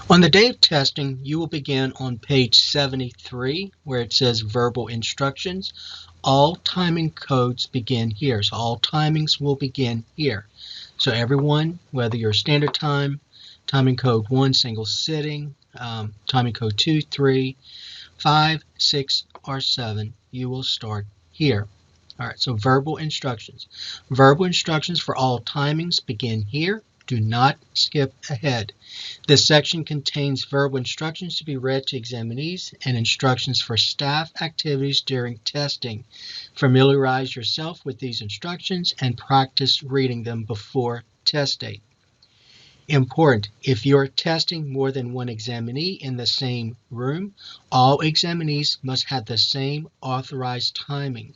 On the day of testing, you will begin on page 73 where it says verbal instructions. All timing codes begin here. So all timings will begin here. So everyone, whether you're standard time, timing code 1, single sitting, timing code 2, 3, 5, 6, or 7, you will start here. All right, so verbal instructions. Verbal instructions for all timings begin here. Do not skip ahead. This section contains verbal instructions to be read to examinees and instructions for staff activities during testing. Familiarize yourself with these instructions and practice reading them before test date. Important, if you're testing more than one examinee in the same room, all examinees must have the same authorized timing.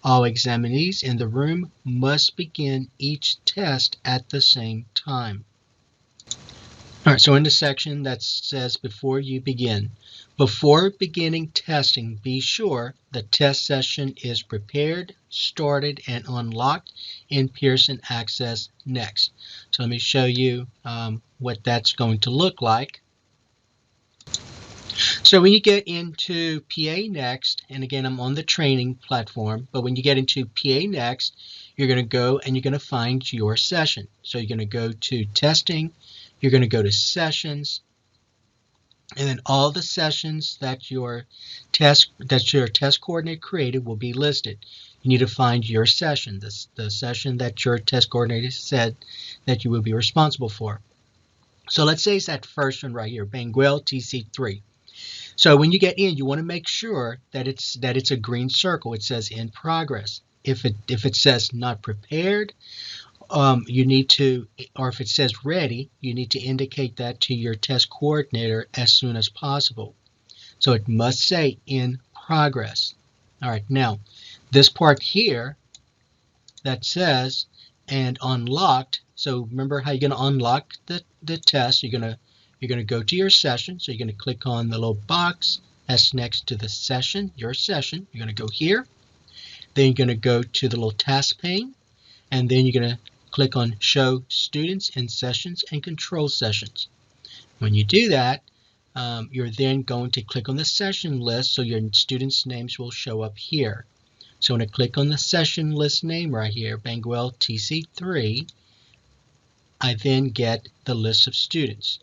All examinees in the room must begin each test at the same time. All right, so in the section that says before you begin. Before beginning testing, be sure the test session is prepared, started, and unlocked in Pearson Access Next. So let me show you what that's going to look like. So when you get into PA Next, and again, I'm on the training platform, but when you get into PA Next, you're going to go and you're going to find your session. So you're going to go to testing, you're going to go to sessions, and then all the sessions that your test coordinator created will be listed. You need to find your session, the session that your test coordinator said that you will be responsible for. So let's say it's that first one right here, Banguel TC3. So when you get in, you want to make sure that it's a green circle. It says in progress. If it says not prepared, you need to, or if it says ready, you need to indicate that to your test coordinator as soon as possible. So it must say in progress. All right, now this part here that says and unlocked. So remember how you're going to unlock the test. You're going to go to your session. So you're going to click on the little box that's next to the session, your session. You're going to go here. Then you're going to go to the little task pane, and then you're going to click on Show Students in Sessions and Control Sessions. When you do that, you're then going to click on the session list so your students' names will show up here. So when I click on the session list name right here, Banguel TC3, I then get the list of students.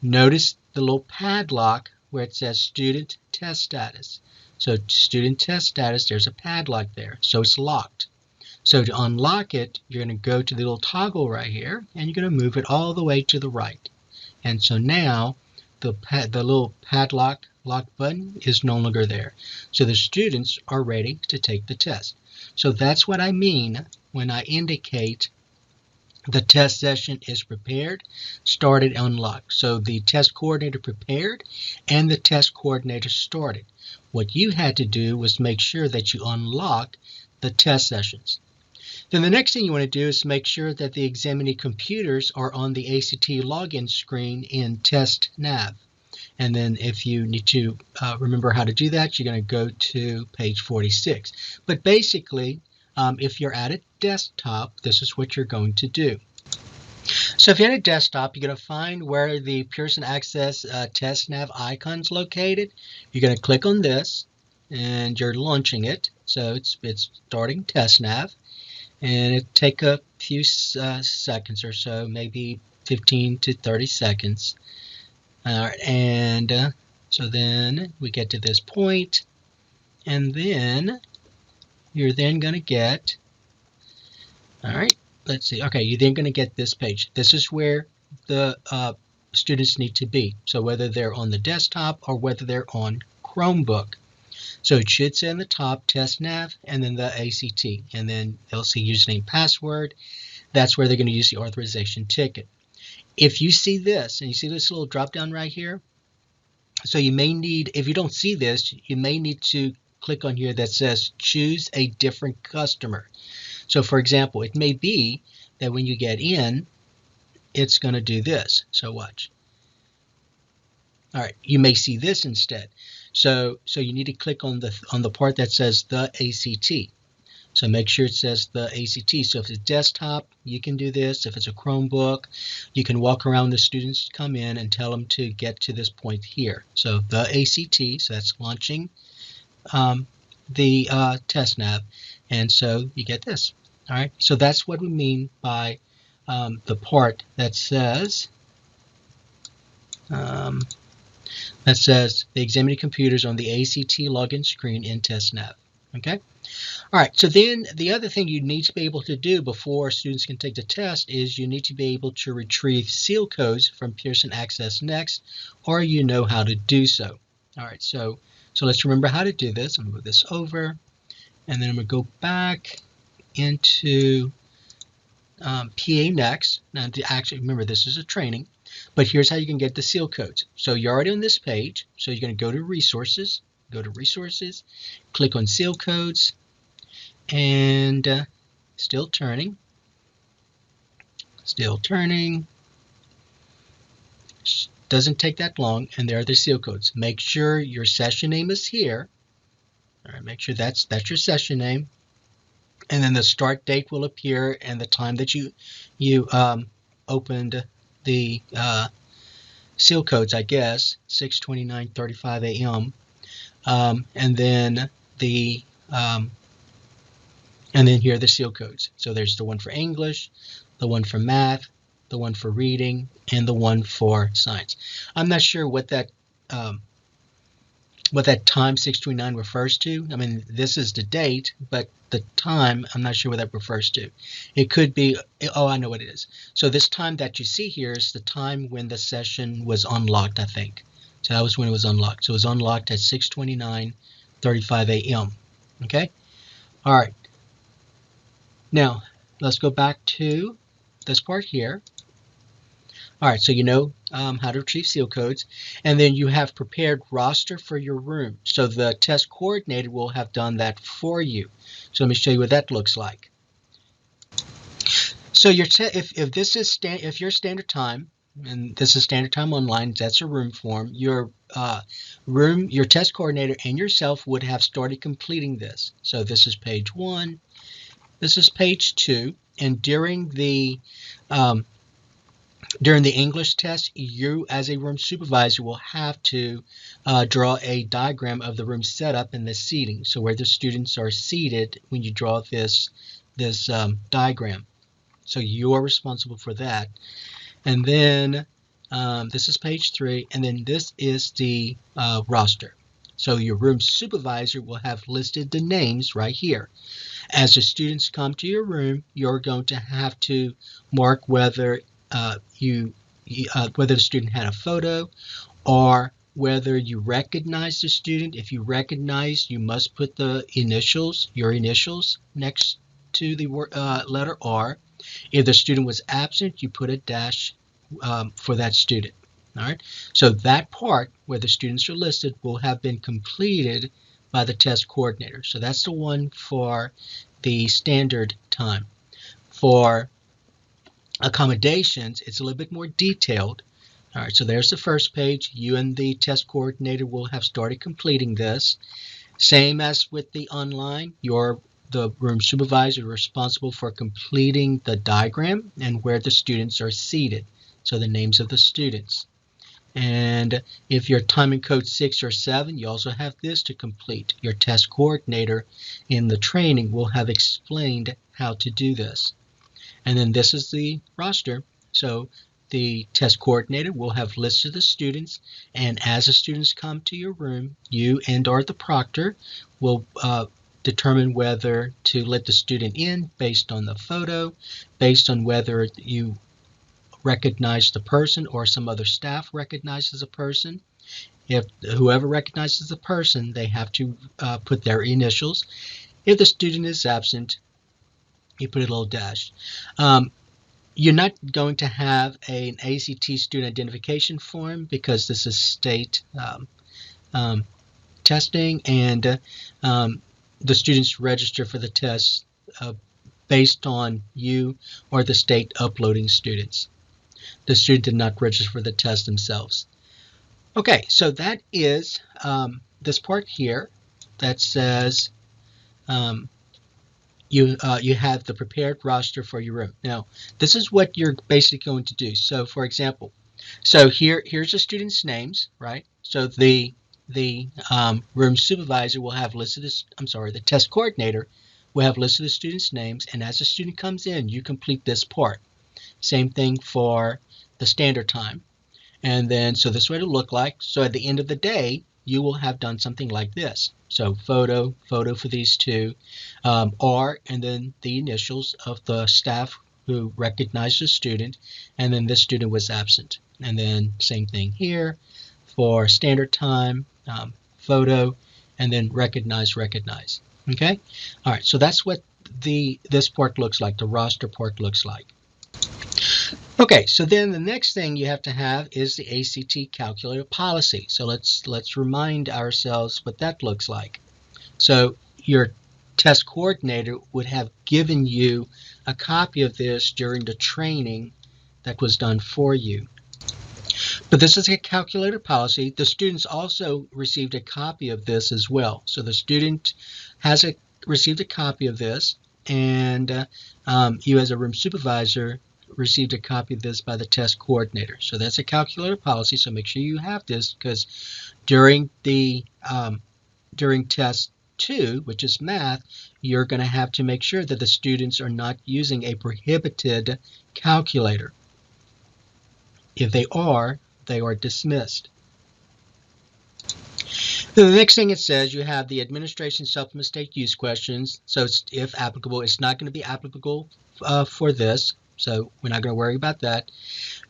Notice the little padlock where it says Student Test Status. So Student Test Status, there's a padlock there, so it's locked. So to unlock it, you're going to go to the little toggle right here, and you're going to move it all the way to the right. And so now the little padlock lock button is no longer there. So the students are ready to take the test. So that's what I mean when I indicate the test session is prepared, started, unlocked. So the test coordinator prepared and the test coordinator started. What you had to do was make sure that you unlock the test sessions. Then the next thing you want to do is make sure that the examinee computers are on the ACT login screen in Test Nav. And then if you need to remember how to do that, you're going to go to page 46. But basically, if you're at a desktop, this is what you're going to do. So if you're at a desktop, you're going to find where the Pearson Access Test Nav icon is located. You're going to click on this, and you're launching it. So it's starting Test Nav. And it take a few seconds or so, maybe 15 to 30 seconds. So then we get to this point, and then you're then going to get, all right, let's see. Okay, you're then going to get this page. This is where the students need to be. So whether they're on the desktop or whether they're on Chromebook. So it should say on the top Test Nav and then the ACT, and then they'll see username, password. That's where they're going to use the authorization ticket. If you see this, and you see this little drop down right here, so you may need, if you don't see this, you may need to click on here that says choose a different customer. So for example, it may be that when you get in, it's going to do this. So watch. All right, you may see this instead. So you need to click on the part that says the ACT. So make sure it says the ACT. So if it's desktop, you can do this. If it's a Chromebook, you can walk around the students come in and tell them to get to this point here. So the ACT, so that's launching the test nav. And so you get this. All right. So that's what we mean by the part that says the examining computers on the ACT login screen in test nav. Okay. All right, so then the other thing you need to be able to do before students can take the test is you need to be able to retrieve seal codes from Pearson Access Next, or you know how to do so. All right, so let's remember how to do this. I'm going to move this over, and then I'm going to go back into PA Next. Now, to actually remember, this is a training, but here's how you can get the seal codes. So you're already on this page, so you're going to go to Resources, click on Seal Codes, and still turning. Doesn't take that long, and there are the seal codes. Make sure your session name is here. All right, make sure that's your session name, and then the start date will appear and the time that you opened the seal codes. I guess 6:29:35 a.m. And then here are the seal codes. So there's the one for English, the one for math, the one for reading, and the one for science. I'm not sure what that time 629 refers to. I mean, this is the date, but the time, I'm not sure what that refers to. It could be, oh, I know what it is. So this time that you see here is the time when the session was unlocked, I think. So that was when it was unlocked. So it was unlocked at 6:29:35 a.m. Okay? All right. Now, let's go back to this part here. All right, so you know how to retrieve seal codes, and then you have prepared roster for your room. So the test coordinator will have done that for you. So let me show you what that looks like. So if your standard time, and this is standard time online, that's a room form. Your test coordinator and yourself would have started completing this. So this is page 1. This is page 2, and during the English test, you as a room supervisor will have to draw a diagram of the room setup and the seating. So where the students are seated when you draw this diagram. So you are responsible for that. And then this is page 3, and then this is the roster. So your room supervisor will have listed the names right here. As the students come to your room, you're going to have to mark whether whether the student had a photo or whether you recognize the student. If you recognize, you must put your initials next to the letter R. If the student was absent, you put a dash for that student. All right. So that part where the students are listed will have been completed by the test coordinator. So that's the one for the standard time. For accommodations, it's a little bit more detailed. All right, so there's the first page. You and the test coordinator will have started completing this. Same as with the online, the room supervisor is responsible for completing the diagram and where the students are seated. So the names of the students. And if you're timing code 6 or 7, you also have this to complete. Your test coordinator in the training will have explained how to do this. And then this is the roster. So the test coordinator will have listed the students, and as the students come to your room, you and/or the proctor will determine whether to let the student in based on the photo, based on whether you recognize the person or some other staff recognizes a person. If whoever recognizes the person, they have to put their initials. If the student is absent, you put a little dash. You're not going to have an ACT student identification form because this is state testing, and the students register for the test based on you or the state uploading students. The student did not register for the test themselves. Okay, so that is this part here that says you have the prepared roster for your room. Now, this is what you're basically going to do. So, for example, here's the students' names, right? So the room supervisor will have listed the test coordinator will have listed the students' names, and as the student comes in, you complete this part. Same thing for the standard time. And then, so this is what it'll look like. So at the end of the day, you will have done something like this. So photo for these two, R, and then the initials of the staff who recognized the student, and then this student was absent. And then same thing here for standard time, photo, and then recognize. Okay? All right, so that's what this part looks like, the roster part looks like. Okay, so then the next thing you have to have is the ACT calculator policy. So let's remind ourselves what that looks like. So your test coordinator would have given you a copy of this during the training that was done for you. But this is a calculator policy. The students also received a copy of this as well. So the student has received a copy of this, and you as a room supervisor received a copy of this by the test coordinator. So that's a calculator policy, so make sure you have this, because during test 2, which is math, you're going to have to make sure that the students are not using a prohibited calculator. If they are dismissed. The next thing it says, you have the administration self-mistake use questions. So it's, if applicable, it's not going to be applicable for this. So we're not going to worry about that.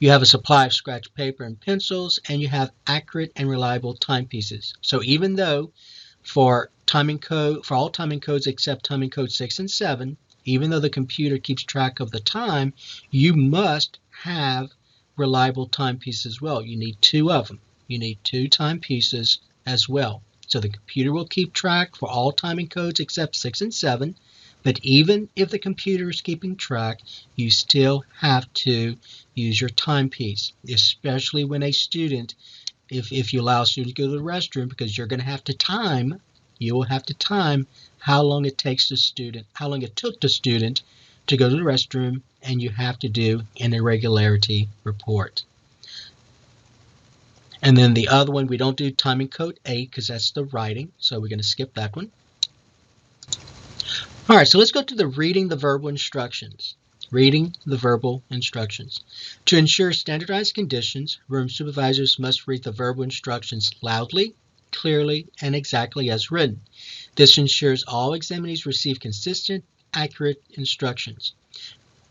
You have a supply of scratch paper and pencils, and you have accurate and reliable timepieces. So even though for all timing codes except timing code 6 and 7, even though the computer keeps track of the time, you must have reliable timepieces as well. You need 2 of them. You need 2 timepieces as well. So the computer will keep track for all timing codes except 6 and 7. But even if the computer is keeping track, you still have to use your timepiece, especially when a student, if you allow a student to go to the restroom, because you're going to have to time, you will have to time how long it took the student to go to the restroom, and you have to do an irregularity report. And then the other one, we don't do timing code 8 because that's the writing, so we're going to skip that one. All right, so let's go to the reading the verbal instructions. Reading the verbal instructions. To ensure standardized conditions, room supervisors must read the verbal instructions loudly, clearly, and exactly as written. This ensures all examinees receive consistent, accurate instructions.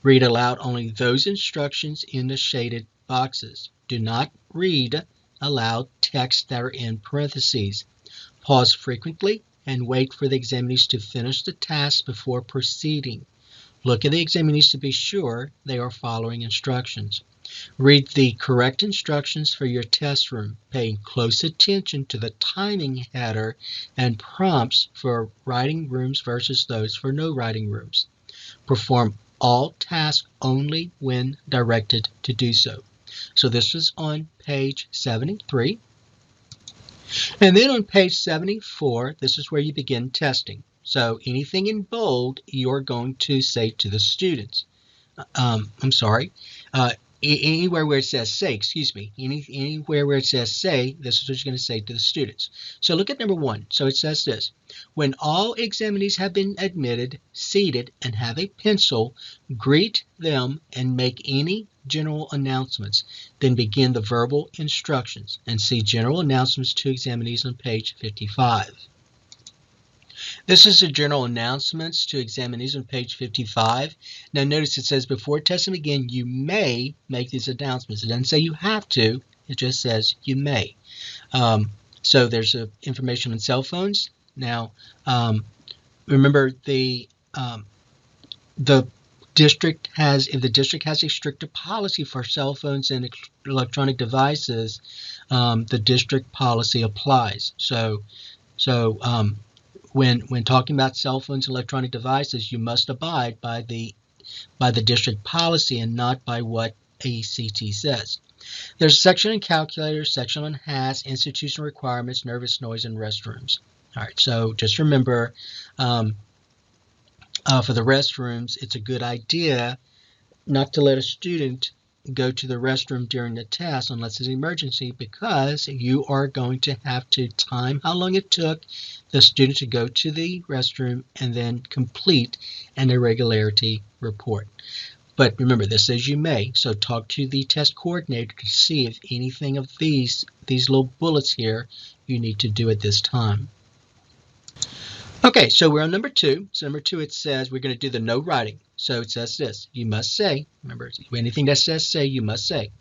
Read aloud only those instructions in the shaded boxes. Do not read aloud text that are in parentheses. Pause frequently and wait for the examinees to finish the task before proceeding. Look at the examinees to be sure they are following instructions. Read the correct instructions for your test room, paying close attention to the timing header and prompts for writing rooms versus those for no writing rooms. Perform all tasks only when directed to do so. So this is on page 73. And then on page 74, this is where you begin testing. So anything in bold, you're going to say to the students. Anywhere where it says say, anywhere where it says say, this is what you're going to say to the students. So look at number 1. So it says this: when all examinees have been admitted, seated, and have a pencil, greet them and make any general announcements. Then begin the verbal instructions and see general announcements to examinees on page 55. This is the general announcements to examinees on page 55. Now notice it says before testing again, you may make these announcements. It doesn't say you have to, it just says you may. So there's information on cell phones. Now remember the district has, if the district has a stricter policy for cell phones and electronic devices, the district policy applies. So when talking about cell phones and electronic devices, you must abide by the district policy and not by what ACT says. There's a section on calculators, section on HAS, institutional requirements, nervous noise, and restrooms. All right, so just remember for the restrooms, it's a good idea not to let a student go to the restroom during the test unless it's an emergency, because you are going to have to time how long it took the student to go to the restroom and then complete an irregularity report. But remember, this says you may, so talk to the test coordinator to see if anything of these little bullets here you need to do at this time. Okay, so we're on number 2. So number 2, it says we're going to do the no writing. So it says this: you must say, remember, anything that says say, you must say.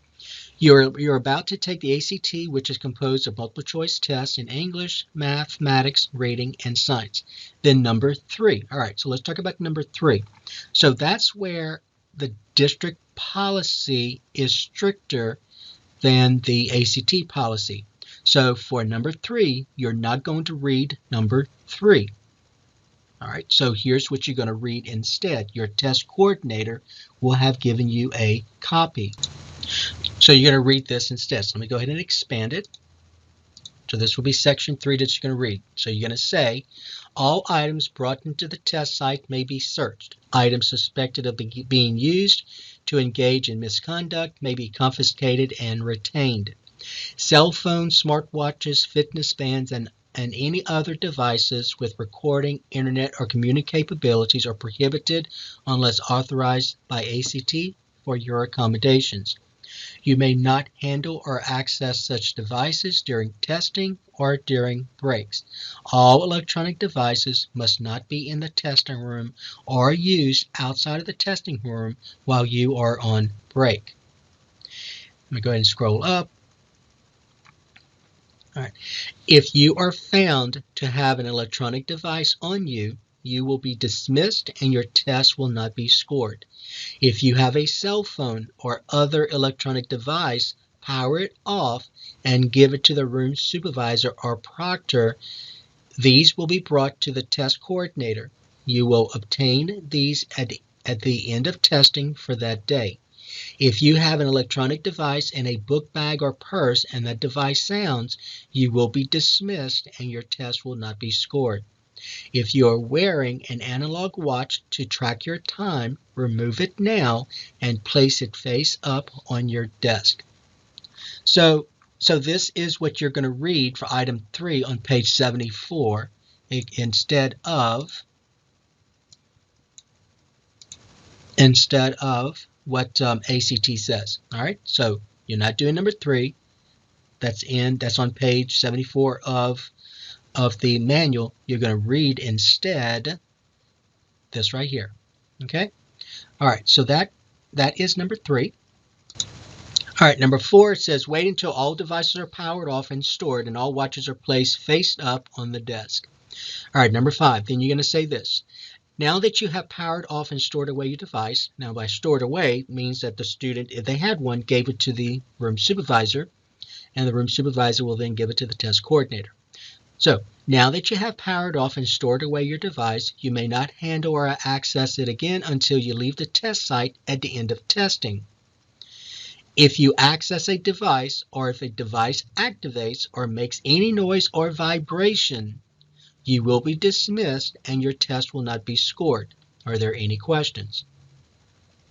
You're about to take the ACT, which is composed of multiple choice tests in English, mathematics, reading, and science. Then number 3. All right, so let's talk about number 3. So that's where the district policy is stricter than the ACT policy. So for number 3, you're not going to read number 3. All right, so here's what you're going to read instead. Your test coordinator will have given you a copy. So you're going to read this instead. So let me go ahead and expand it. So this will be section 3 that you're going to read. So you're going to say, all items brought into the test site may be searched. Items suspected of being used to engage in misconduct may be confiscated and retained. Cell phones, smartwatches, fitness bands, and any other devices with recording, internet, or communication capabilities are prohibited unless authorized by ACT for your accommodations. You may not handle or access such devices during testing or during breaks. All electronic devices must not be in the testing room or used outside of the testing room while you are on break. Let me go ahead and scroll up. All right. If you are found to have an electronic device on you, you will be dismissed and your test will not be scored. If you have a cell phone or other electronic device, power it off and give it to the room supervisor or proctor. These will be brought to the test coordinator. You will obtain these at the end of testing for that day. If you have an electronic device in a book bag or purse and that device sounds, you will be dismissed and your test will not be scored. If you are wearing an analog watch to track your time, remove it now and place it face up on your desk. So this is what you're going to read for item 3 on page 74 instead of what ACT says. All right, so you're not doing number 3. That's on page 74 of the manual. You're going to read instead this right here. Okay. All right, so that is number 3. All right, number 4, it says wait until all devices are powered off and stored and all watches are placed face up on the desk. All right, number 5, then you're going to say this. Now that you have powered off and stored away your device, now by stored away means that the student, if they had one, gave it to the room supervisor, and the room supervisor will then give it to the test coordinator. So now that you have powered off and stored away your device, you may not handle or access it again until you leave the test site at the end of testing. If you access a device or if a device activates or makes any noise or vibration, you will be dismissed and your test will not be scored. Are there any questions?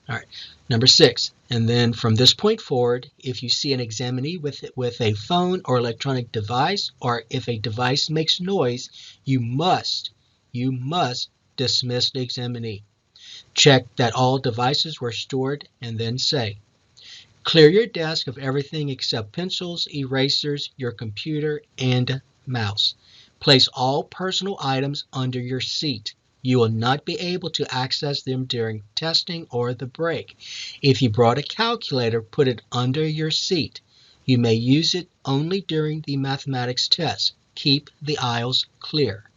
All right, number 6. And then from this point forward, if you see an examinee with a phone or electronic device, or if a device makes noise, you must dismiss the examinee. Check that all devices were stored and then say, clear your desk of everything except pencils, erasers, your computer, and mouse. Place all personal items under your seat. You will not be able to access them during testing or the break. If you brought a calculator, put it under your seat. You may use it only during the mathematics test. Keep the aisles clear.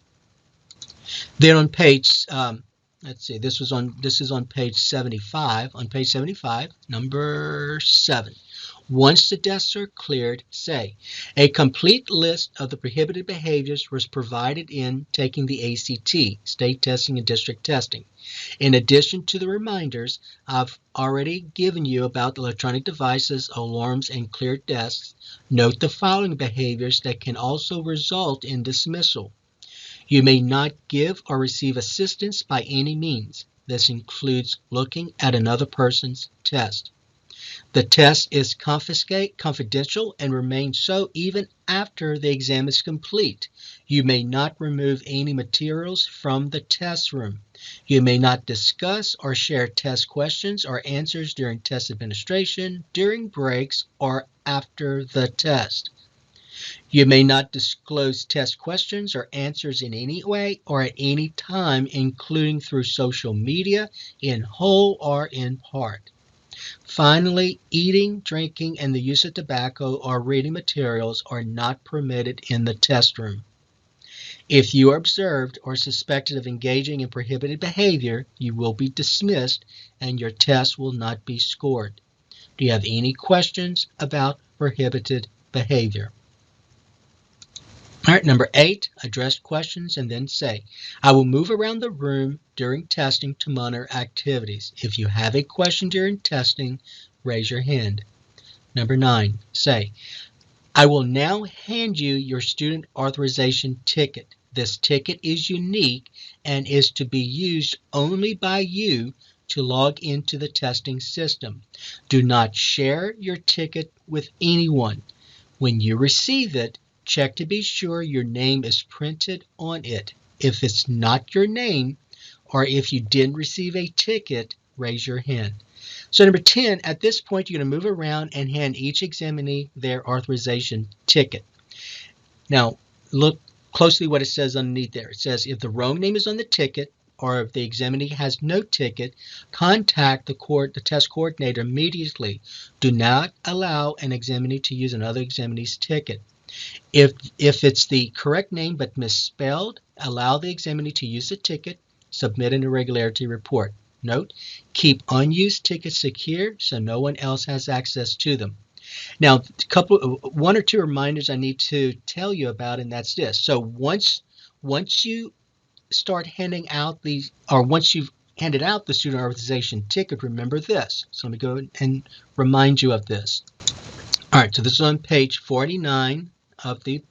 Then on page, let's see, this is on page 75. On page 75, number 7. Once the desks are cleared, say, a complete list of the prohibited behaviors was provided in taking the ACT, state testing and district testing. In addition to the reminders I've already given you about electronic devices, alarms, and cleared desks, note the following behaviors that can also result in dismissal. You may not give or receive assistance by any means. This includes looking at another person's test. The test is confidential and remains so even after the exam is complete. You may not remove any materials from the test room. You may not discuss or share test questions or answers during test administration, during breaks, or after the test. You may not disclose test questions or answers in any way or at any time, including through social media, in whole or in part. Finally, eating, drinking, and the use of tobacco or reading materials are not permitted in the test room. If you are observed or suspected of engaging in prohibited behavior, you will be dismissed and your test will not be scored. Do you have any questions about prohibited behavior? All right, number 8, address questions and then say, I will move around the room during testing to monitor activities. If you have a question during testing, raise your hand. Number 9, say, I will now hand you your student authorization ticket. This ticket is unique and is to be used only by you to log into the testing system. Do not share your ticket with anyone. When you receive it, check to be sure your name is printed on it. If it's not your name, or if you didn't receive a ticket, raise your hand. So number 10, at this point, you're going to move around and hand each examinee their authorization ticket. Now, look closely what it says underneath there. It says if the wrong name is on the ticket, or if the examinee has no ticket, contact the test coordinator immediately. Do not allow an examinee to use another examinee's ticket. If it's the correct name but misspelled, allow the examinee to use the ticket, submit an irregularity report. Note, keep unused tickets secure so no one else has access to them. Now, one or two reminders I need to tell you about, and that's this. So once you start handing out these, or once you've handed out the student authorization ticket, remember this. So let me go and remind you of this. All right, so this is on page 49 of the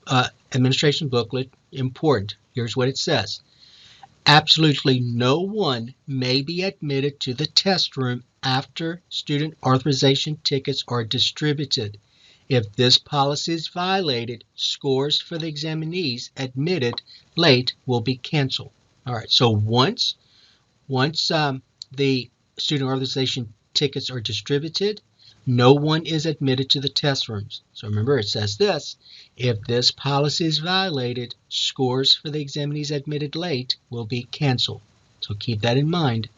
administration booklet. Important. Here's what it says. Absolutely no one may be admitted to the test room after student authorization tickets are distributed. If this policy is violated, scores for the examinees admitted late will be canceled. All right, so once the student authorization tickets are distributed, no one is admitted to the test rooms. So remember, it says this. If this policy is violated, scores for the examinees admitted late will be canceled. So keep that in mind.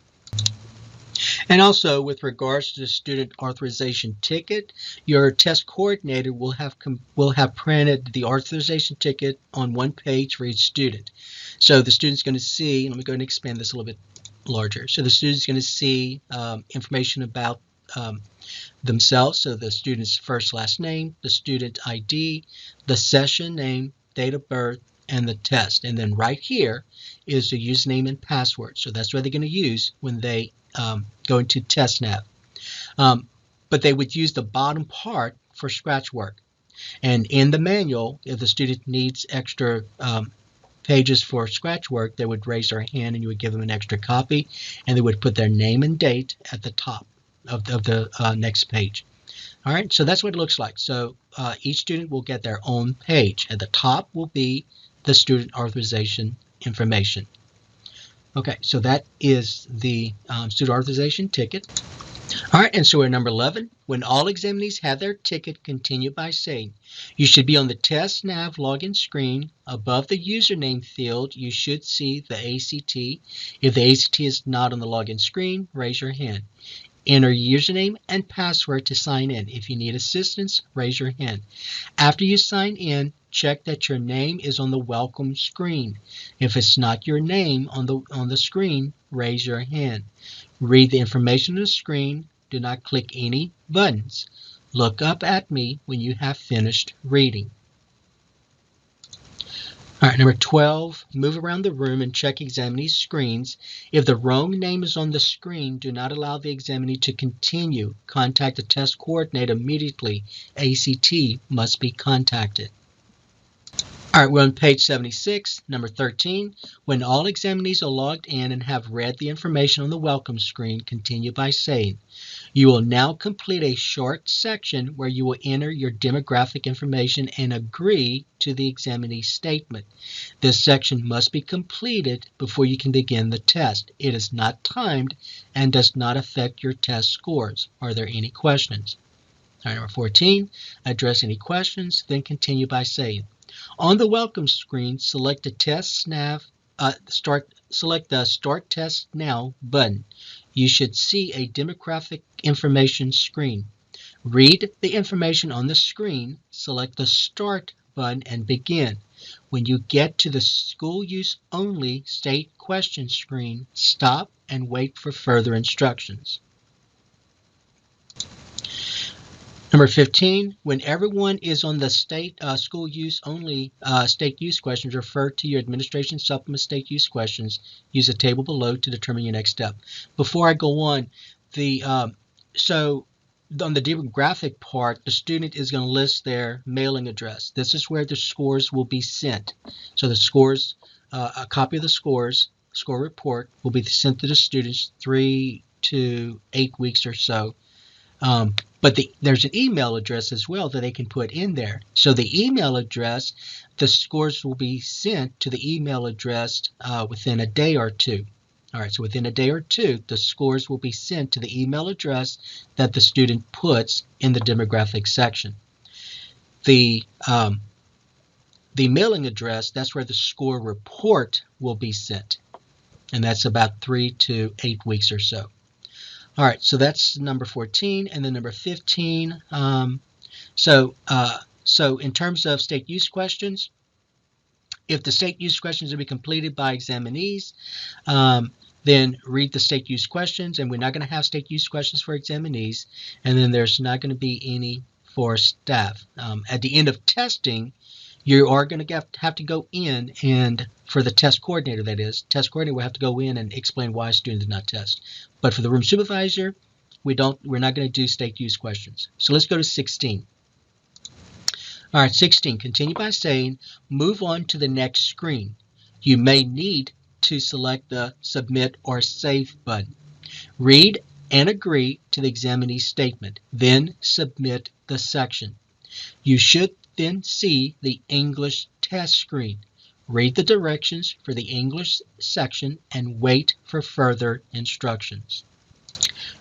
And also, with regards to the student authorization ticket, your test coordinator will have printed the authorization ticket on one page for each student. So the student's going to see, let me go ahead and expand this a little bit larger. So the student's going to see information about themselves, so the student's first, last name, the student ID, the session name, date of birth, and the test. And then right here is the username and password. So that's what they're going to use when they go into TestNav. But they would use the bottom part for scratch work. And in the manual, if the student needs extra pages for scratch work, they would raise their hand and you would give them an extra copy, and they would put their name and date at the top of the next page. All right, so that's what it looks like. So each student will get their own page. At the top will be the student authorization information. Okay, so that is the student authorization ticket. All right, and so we're at number 11. When all examinees have their ticket, continue by saying, you should be on the TestNav login screen. Above the username field, you should see the ACT. If the ACT is not on the login screen, raise your hand. Enter username and password to sign in. If you need assistance, raise your hand. After you sign in, check that your name is on the welcome screen. If it's not your name on the screen, raise your hand. Read the information on the screen. Do not click any buttons. Look up at me when you have finished reading. All right, number 12, move around the room and check examinees' screens. If the wrong name is on the screen, do not allow the examinee to continue. Contact the test coordinator immediately. ACT must be contacted. All right, we're on page 76, number 13. When all examinees are logged in and have read the information on the welcome screen, continue by saying, you will now complete a short section where you will enter your demographic information and agree to the examinee statement. This section must be completed before you can begin the test. It is not timed and does not affect your test scores. Are there any questions? All right, number 14, address any questions, then continue by saying, on the welcome screen, select the select the Start Test Now button. You should see a demographic information screen. Read the information on the screen, select the Start button, and begin. When you get to the School Use Only State Question screen, stop and wait for further instructions. Number 15, when everyone is on the state school use only state use questions, refer to your administration supplement state use questions. Use the table below to determine your next step. Before I go on, so on the demographic part, the student is going to list their mailing address. This is where the scores will be sent. So the scores, a copy of the score report will be sent to the students 3 to 8 weeks or so. But there's an email address as well that they can put in there. So the email address, the scores will be sent to the email address within a day or two. All right, so within a day or two, the scores will be sent to the email address that the student puts in the demographic section. The mailing address, that's where the score report will be sent. And that's about 3 to 8 weeks or so. All right, so that's number 14, and then number 15. So in terms of state use questions, if the state use questions are to be completed by examinees, then read the state use questions, and we're not going to have state use questions for examinees, and then there's not going to be any for staff. At the end of testing, you are going to have to go in, and for the test coordinator, that is, test coordinator will have to go in and explain why a student did not test. But for the room supervisor, we're not going to do state use questions. So let's go to 16. All right, 16, continue by saying, move on to the next screen. You may need to select the Submit or Save button. Read and agree to the examinee statement, then submit the section. You should then see the English test screen. Read the directions for the English section and wait for further instructions.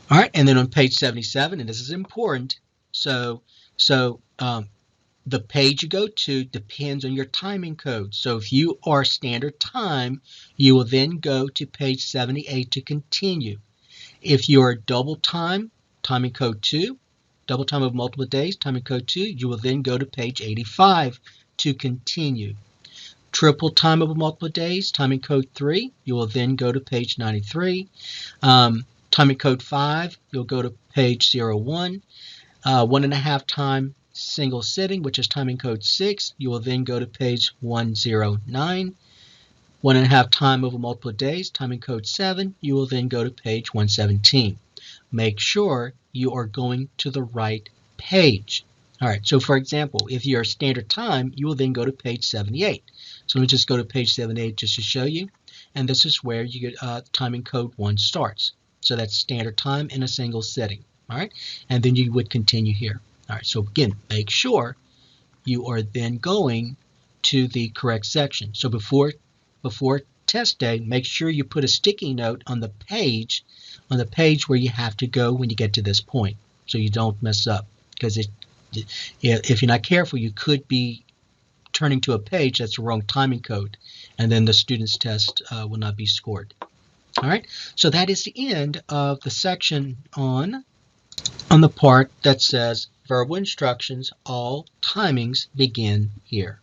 All right, and then on page 77, and this is important, so the page you go to depends on your timing code. So if you are standard time, you will then go to page 78 to continue. If you are double time, timing code 2, double time of multiple days, timing code 2, you will then go to page 85 to continue. Triple time of multiple days, timing code 3, you will then go to page 93. Timing code 5, you'll go to page 01. 1.5 time single sitting, which is timing code 6, you will then go to page 109. 1.5 time over multiple days, timing code 7, you will then go to page 117. Make sure you are going to the right page. All right, so for example, if you're standard time, you will then go to page 78. So let me just go to page 78 just to show you. And this is where you get timing code 1 starts. So that's standard time in a single sitting. All right, and then you would continue here. All right, so again, make sure you are then going to the correct section. So before test day, make sure you put a sticky note on the page where you have to go when you get to this point, so you don't mess up. Because if you're not careful, you could be turning to a page that's the wrong timing code, and then the student's test will not be scored. All right, so that is the end of the section on the part that says verbal instructions, all timings begin here.